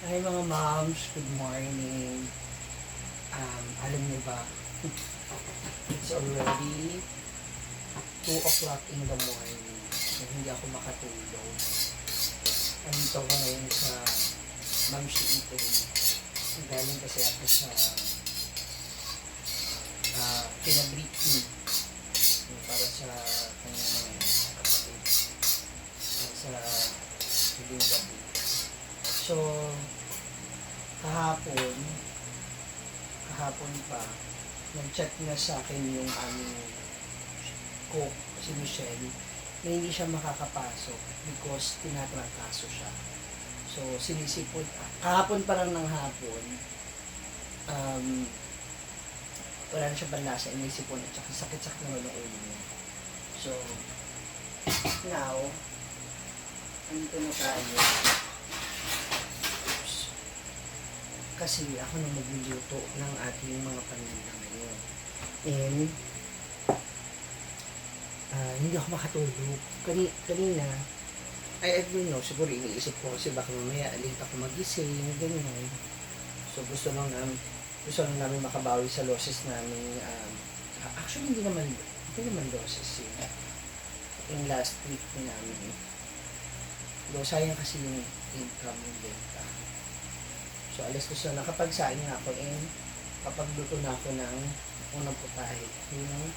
Hi mga moms, good morning. Alam niyo ba, it's already 2 o'clock in the morning. So, hindi ako makatulog. Andito ko ngayon sa Mom's Eatery. Galing kasi ako sa pinabreak me para sa kanyang kapatid. Para sa huling gabi. So, kahapon pa, nag-chat na sa akin yung aming cook, si Michelle, na hindi siya makakapasok because tinatrangkaso siya. So, sinisipon, kahapon pa lang ng hapon, wala na siya banlasa, inisipon at saka sakit-sakit na ng ulo niya. So, now, andito na tayo. Kasi ako nang magluluto ng ating mga pamilya ngayon. And, hindi ako makatulog. Kanina, I don't know, siguro iniisip ko kasi baka mamaya late ako magising, ganyan. So, gusto lang namin makabawi sa losses namin. Actually, hindi naman losses yun. Yung last week namin. Though, sayang kasi yung income yung benta. So, alas ko na nakapagsain na ako and kapagluto na ako ng unang putahe, yung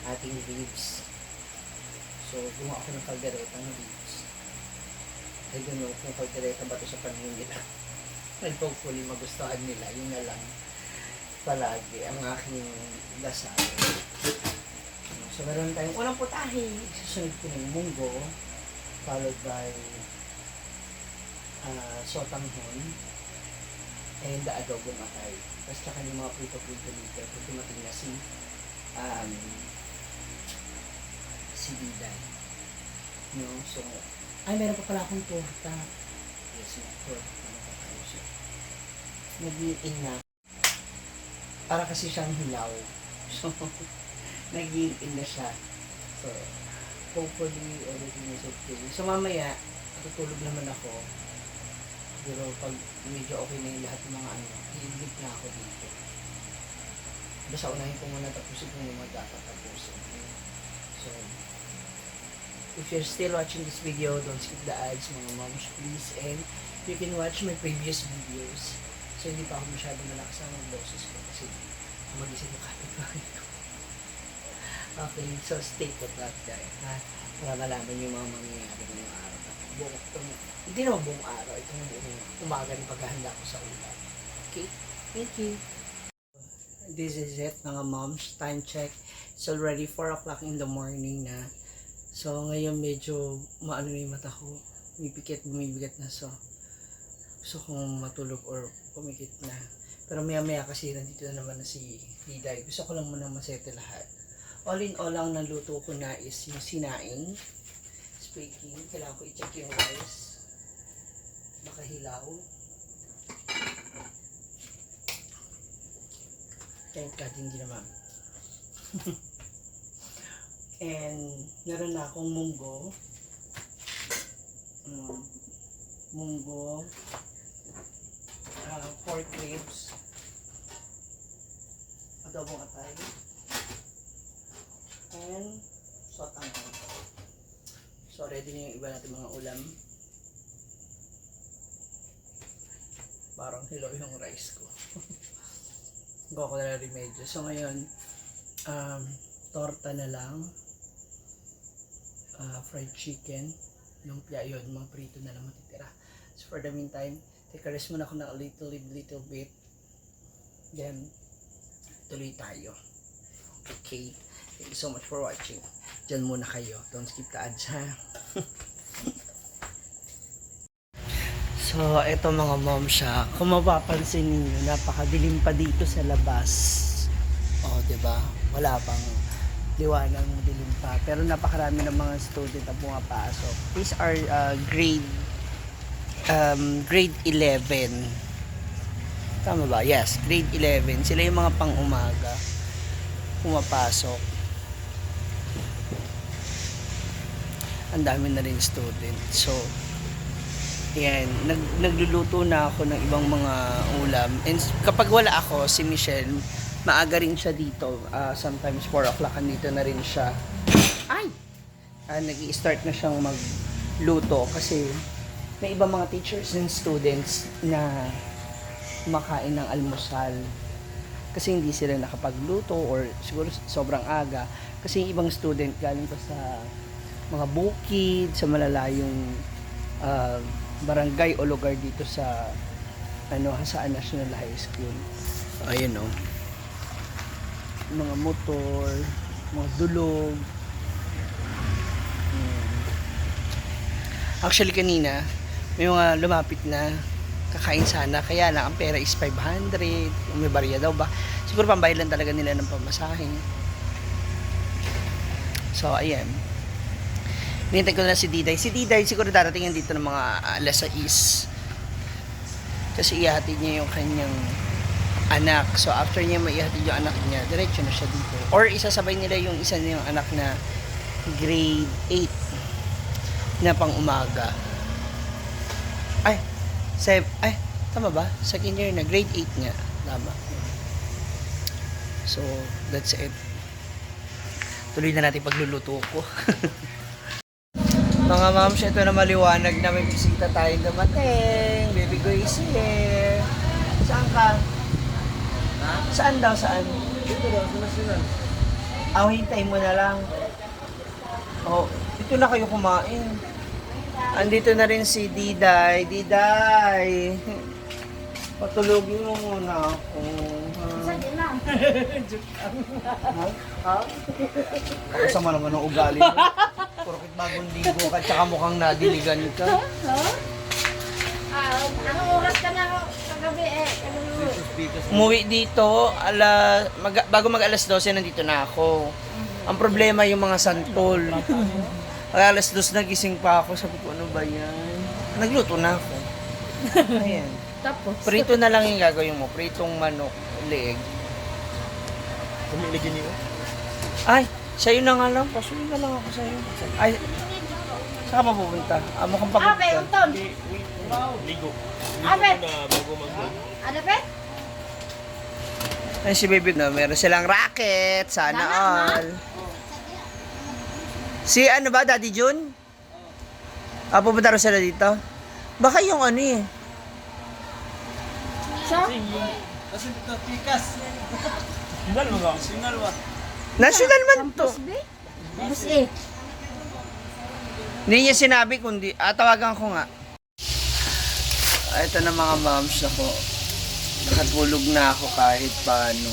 ating ribs. So, gumawa ako ng kalderetang ribs. I don't know kung kaldereta ba ito sa paningin nila. And hopefully, magustuhan nila. Yun na lang palagi ang aking dasal. So, meron tayong unang putahe. Susunod ko ng munggo, followed by sotanghon, and the adobo matay. Tapos tsaka yung mga prito-prito dito pag dumating na si Diday. No? So, meron pa pala akong torta. Yes, torta pa tayo siya. Nag-iin na. Para kasi siyang hilaw. So, nag-iin na siya. So, hopefully, everything is okay. So, mamaya, tutulog naman ako. Pero pag medyo okay na yung lahat ng mga i-edit na ako dito. Basta unahin ko muna tapusin kung yung mga dapat tapusin. So, if you're still watching this video, don't skip the ads mga moms please. And you can watch my previous videos. So, hindi pa ako masyado malakas ang boses ko kasi mag-isip yung kapit-bahay ko. Okay, so stay put that guy. Para malaman yung mga mangyayari ngayong araw. Hindi naman buong araw, itong buong umaga ng paghahanda ko sa ulam. Okay? Thank you. This is it, mga moms. Time check. It's already 4 o'clock in the morning na. So, ngayon medyo maano na yung mata ko. Bumibigat na. So, gusto kong matulog or pumikit na. Pero maya-maya kasi nandito na naman na si Diday. Gusto ko lang muna masete lahat. All in all, ang naluto ko na is yung sinaing. Speaking, kailangan ko i-check yung rice. Baka hilaw. Thank God, hindi naman. And, meron na akong munggo. Pork ribs. Adobong atay. And, sotanghon. So, ready na yung iba natin mga ulam. Parang hilaw yung rice ko. Gawa ko na lang remedyo. So, ngayon, torta na lang. Fried chicken. Lumpia yun. Mga prito na lang matitira. So, for the meantime, take a rest muna ako na a little bit. Then, tuloy tayo. Okay. Thank you so much for watching. Diyan muna kayo. Don't skip the ads, ha? So, eto mga moms siya. Kung mapapansin niyo, napakadilim pa dito sa labas. Oh, 'di ba? Wala pang liwanag, madilim pa. Pero napakarami ng mga student na pumapasok. These are grade 11. Tama ba? Yes, grade 11. Sila yung mga pang-umaga pumapasok. Ang dami na rin student. So, Yan, nagluluto na ako ng ibang mga ulam. And kapag wala ako, si Michelle, maaga rin siya dito. Sometimes 4 o'clock andito na rin siya. Ay! Nag-i-start na siyang magluto kasi may ibang mga teachers and students na kumakain ng almusal. Kasi hindi sila nakapagluto or siguro sobrang aga. Kasi yung ibang student galing pa sa mga bukid, sa malalayong barangay o lugar dito sa Hasaan National High School. Ayun o. Mga motor, mga dulog. Actually kanina, may mga lumapit na kakain sana. Kaya lang, ang pera is 500. May barya daw ba? Siguro pambayad lang talaga nila ng pamasahe. So, ayan. Hinintay ko na si Diday. Si Diday siguro darating yan dito ng mga alas 6. Kasi ihatid niya yung kanyang anak. So after niya maihatid yung anak niya, diretso na siya dito. Or isasabay nila yung isa niyang anak na grade 8 na pang umaga. Tama ba? Second year na, grade 8 niya. Tama. So, that's it. Tuloy na natin pagluluto ko. Mga moms, ito na maliwanag na may bisita tayo dumating. Baby Gracie here. Saan ka? Ha? Saan daw? Saan? Dito daw, sa national. Hintayin mo na lang. Dito na kayo kumain. Andito na rin si Diday. Diday! Patulogin mo muna ako. Sige na. Ha? Ako sama naman ang ugali mo. Porkit bagong ligo ka, tsaka mukhang nadiligan ka. Anong oras ka na kagabi Umuwi dito, bago mag alas 12, nandito na ako. Ang problema yung mga santol. Kaya alas 2 nagising pa ako, sabi ko, ano ba yan? Nagluto na ako. Ayan. Tapos? Prito na lang yung gagawin mo, pritong manok, leeg. Kumiligin niyo? Ay, sa'yo na nga lang, pasuyin na lang ako sa'yo. Ay, saan ka mapupunta? Mukhang pagod Abe, ka. unton. Ligo. Abe. Na bago mag-vlog. Ano ba? Ay, si baby na, meron silang racket, sana all. Si ano ba, Daddy June? Pupunta rin sila dito? Baka yung ano eh. Siya? Kasi ito, tikas. Singal mo ba? Singal ba? National man to. Bus eh. Hindi niya sinabi kundi, tawagan ko nga. Ito na mga moms ako. Nakatulog na ako kahit paano.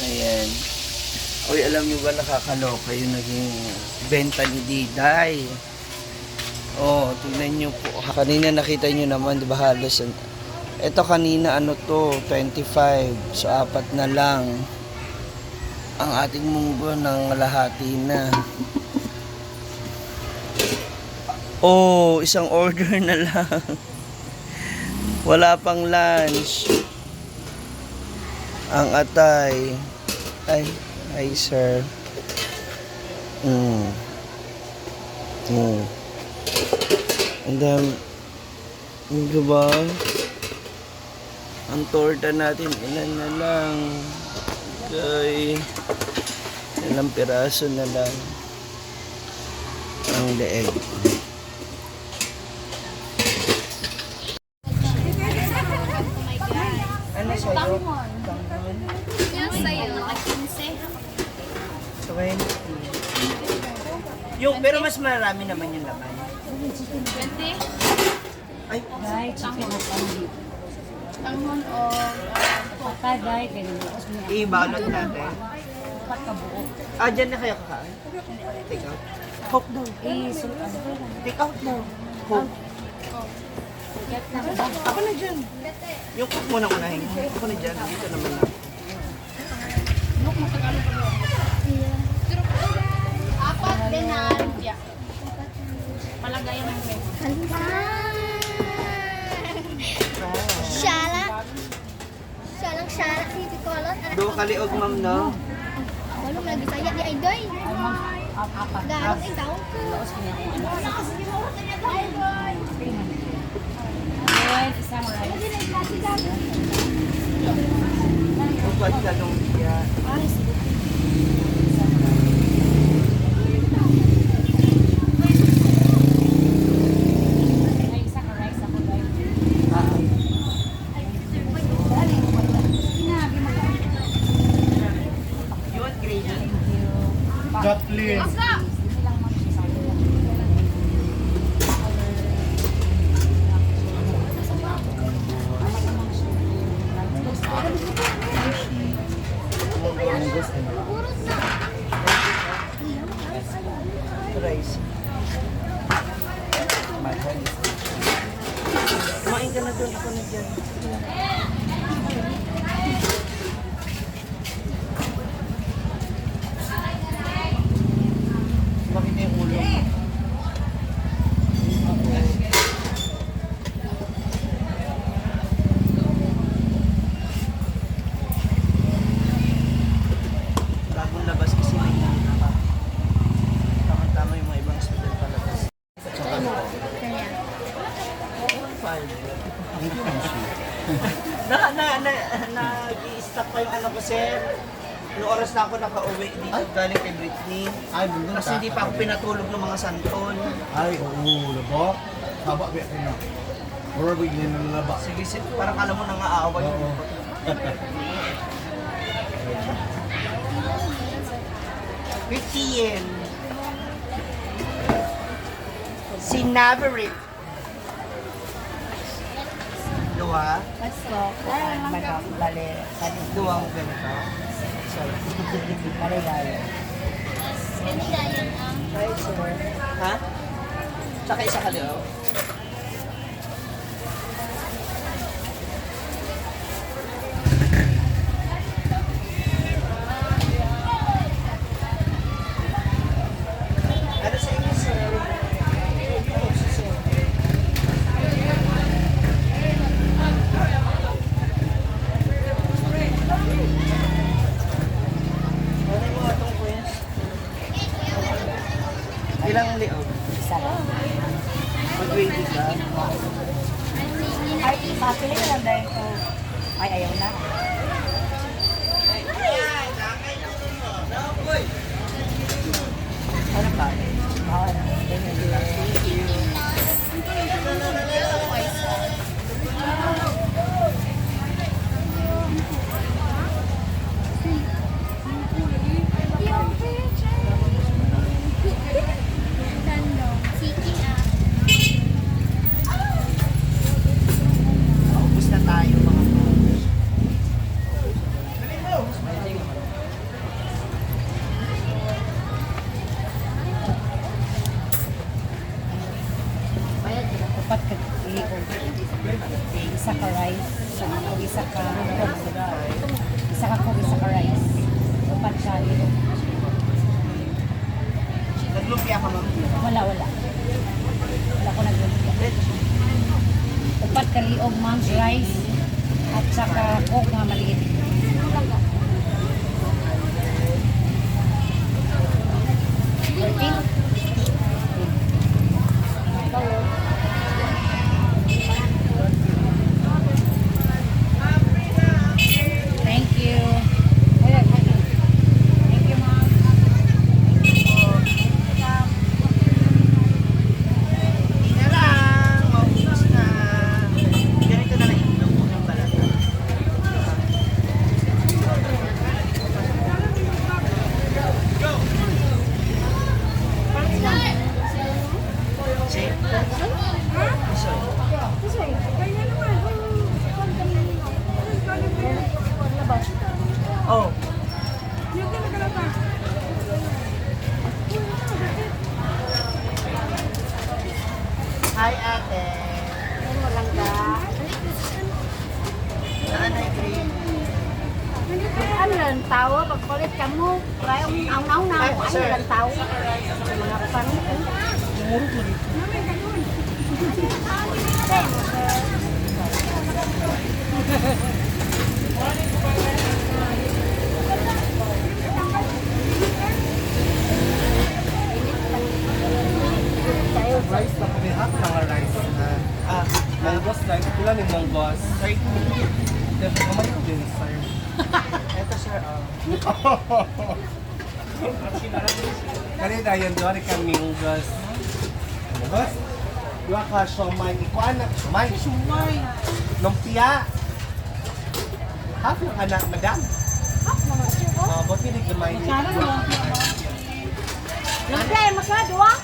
Ayan. Uy, alam niyo ba nakakaloka yung naging benta ni Diday? Tingnan niyo po. Kanina nakita niyo naman, di ba halos. Ito kanina 25. So, 4 na lang. Ang ating munggo ng lahati na. Isang order na lang. Wala pang lunch. Ang atay. Ay sir. And then, diba? Ang torta natin, ilan na lang. Okay. Ilang piraso na lang. Ang leeg. Ano sa'yo? Tanghon. Tanghon. Yung sa'yo, 15. 20. Pero mas marami naman yung laman. 20? Ay, Tanghon o Pataday, ganun. ibalot natin. Pagkabuo. Dyan na kayo kakain? Take out. Coke daw. Take out daw. Coke. Ako na dyan. Yung coke muna unahin. Ako na dyan. Dito naman na. apat din na lumpia. Palagay ng red. Syalang si Kolot. Do kaliog ma'am no? Walong lagi saya di Aidoy. Garong ikaw. Squad ka lumpia. Ay, isa ka rice ako guys. Yun, gravy. Kathleen. Rice. Kumain ka na doon, ako na dyan. Bakit yung ulo? Bagong labas kasi may tama-tama yung mga ibang student palabas. Nag-i-stop pa yung ano ko, sir. Noong oras na ako nakauwi dito galing kay Britney. Ay, bundon Kasi hindi pa ako pinatulog ng mga santon. Ay, oo, laba. Haba, biya ka na. Mura ba yun yung laba? Sige, sir. Parang alam mo nang aaway Oo. mo. Yen. Si Naverick. Dua. Duwang ganito. Sorry. Kanigayan ang Ha? Tsaka isa kaliw. Ano sa inyo, sir? Ano yung mga itong quiz? Ilang liog? Mag-ready ka? Ay, papili ka lang dahil ko. Ay, ayaw na. Ano ba? Oo na. Ganyan din lang. Siki ah. Maubos na tayo mga boss. Upat ka liog. Isa ka rice. O isa ka coke. Isa ka coke, isa ka rice. Upat ka liog. Naglumpia ka mag Wala. Wala ko naglumpia. Upat ka liog, mom's rice. At saka coke nga maliit. Working? Thank you. Thank you, mom. Hindi na lang. Maubos na. Ganito na lang itlog mo ng balata. Say? Sorry. Oh. Hi, ate. Saan ay green? Ano lang tao, pagkulit ka mo, kaya ang aw na, Ay, ano sir. lang tao. Mga pangit. Murot mo dito. Rice na kami, half mga rice na. Ah, Manggos rice, pila ni manggos? 30. Kamay ko din, sir. Ito, sir. Kanina yan doon kami gas. Gas? Dua ka siomay. Ikuan na siomay. Siomay. Lumpia. Half ng anak, madam. Half mga siya. Ba't piniglamay niya? Lumpia, masyado ah.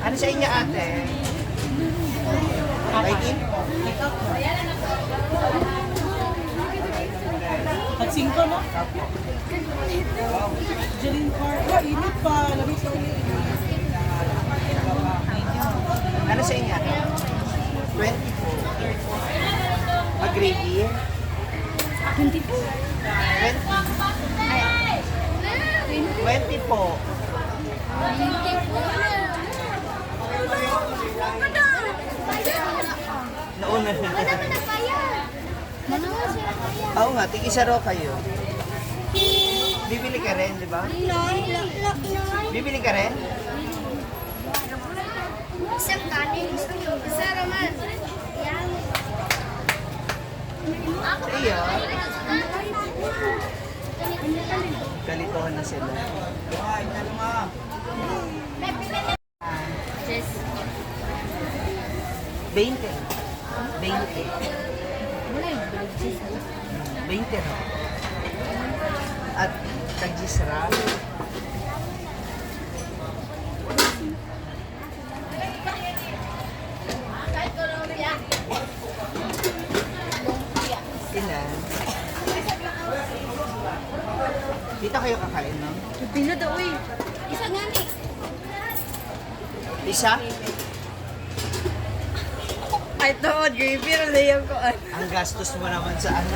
Ano sa inyo, ate? Kainin? At 5 no? Jeline Park. Init pa. Labis pa ulit. Ano sa inyo, ate? 24. Mag-gravy? 20 po. 20 po. Nauna na. Oo nga, tig-isa raw kayo. Bibili ka rin, di ba? Bibili ka rin? Isang kanin. Isa raman. Yan. Iyo. Kalituhan na sila. Just 20. 20. 20 raw. At tagisra. Ilan? Dito kayo kakain, no? Pino daw eh. isa nga ni. Isa? Ay, to, gravy na layang ko. Ang gastos mo naman sa ano.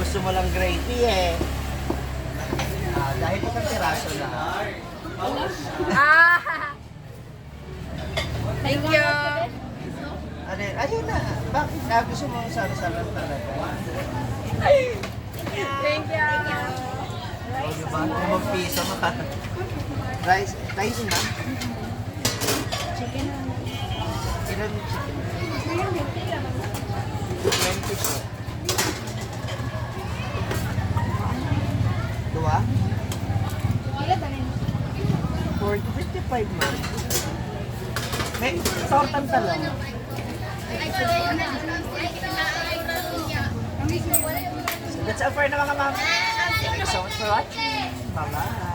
Gusto mo lang gravy eh. Dahil itong piraso na. Thank you. Ano yun? Ayun na. Bakit? Gusto mo sana-sana talaga. Thank you. O diba? Kung mag-piso maka. Rice na? Chicken. Ilan chicken? 20 po. Dua? 40, 55 man. May tortang talong. So that's all for na mga ma'am. Thank you so much for watching. Bye-bye.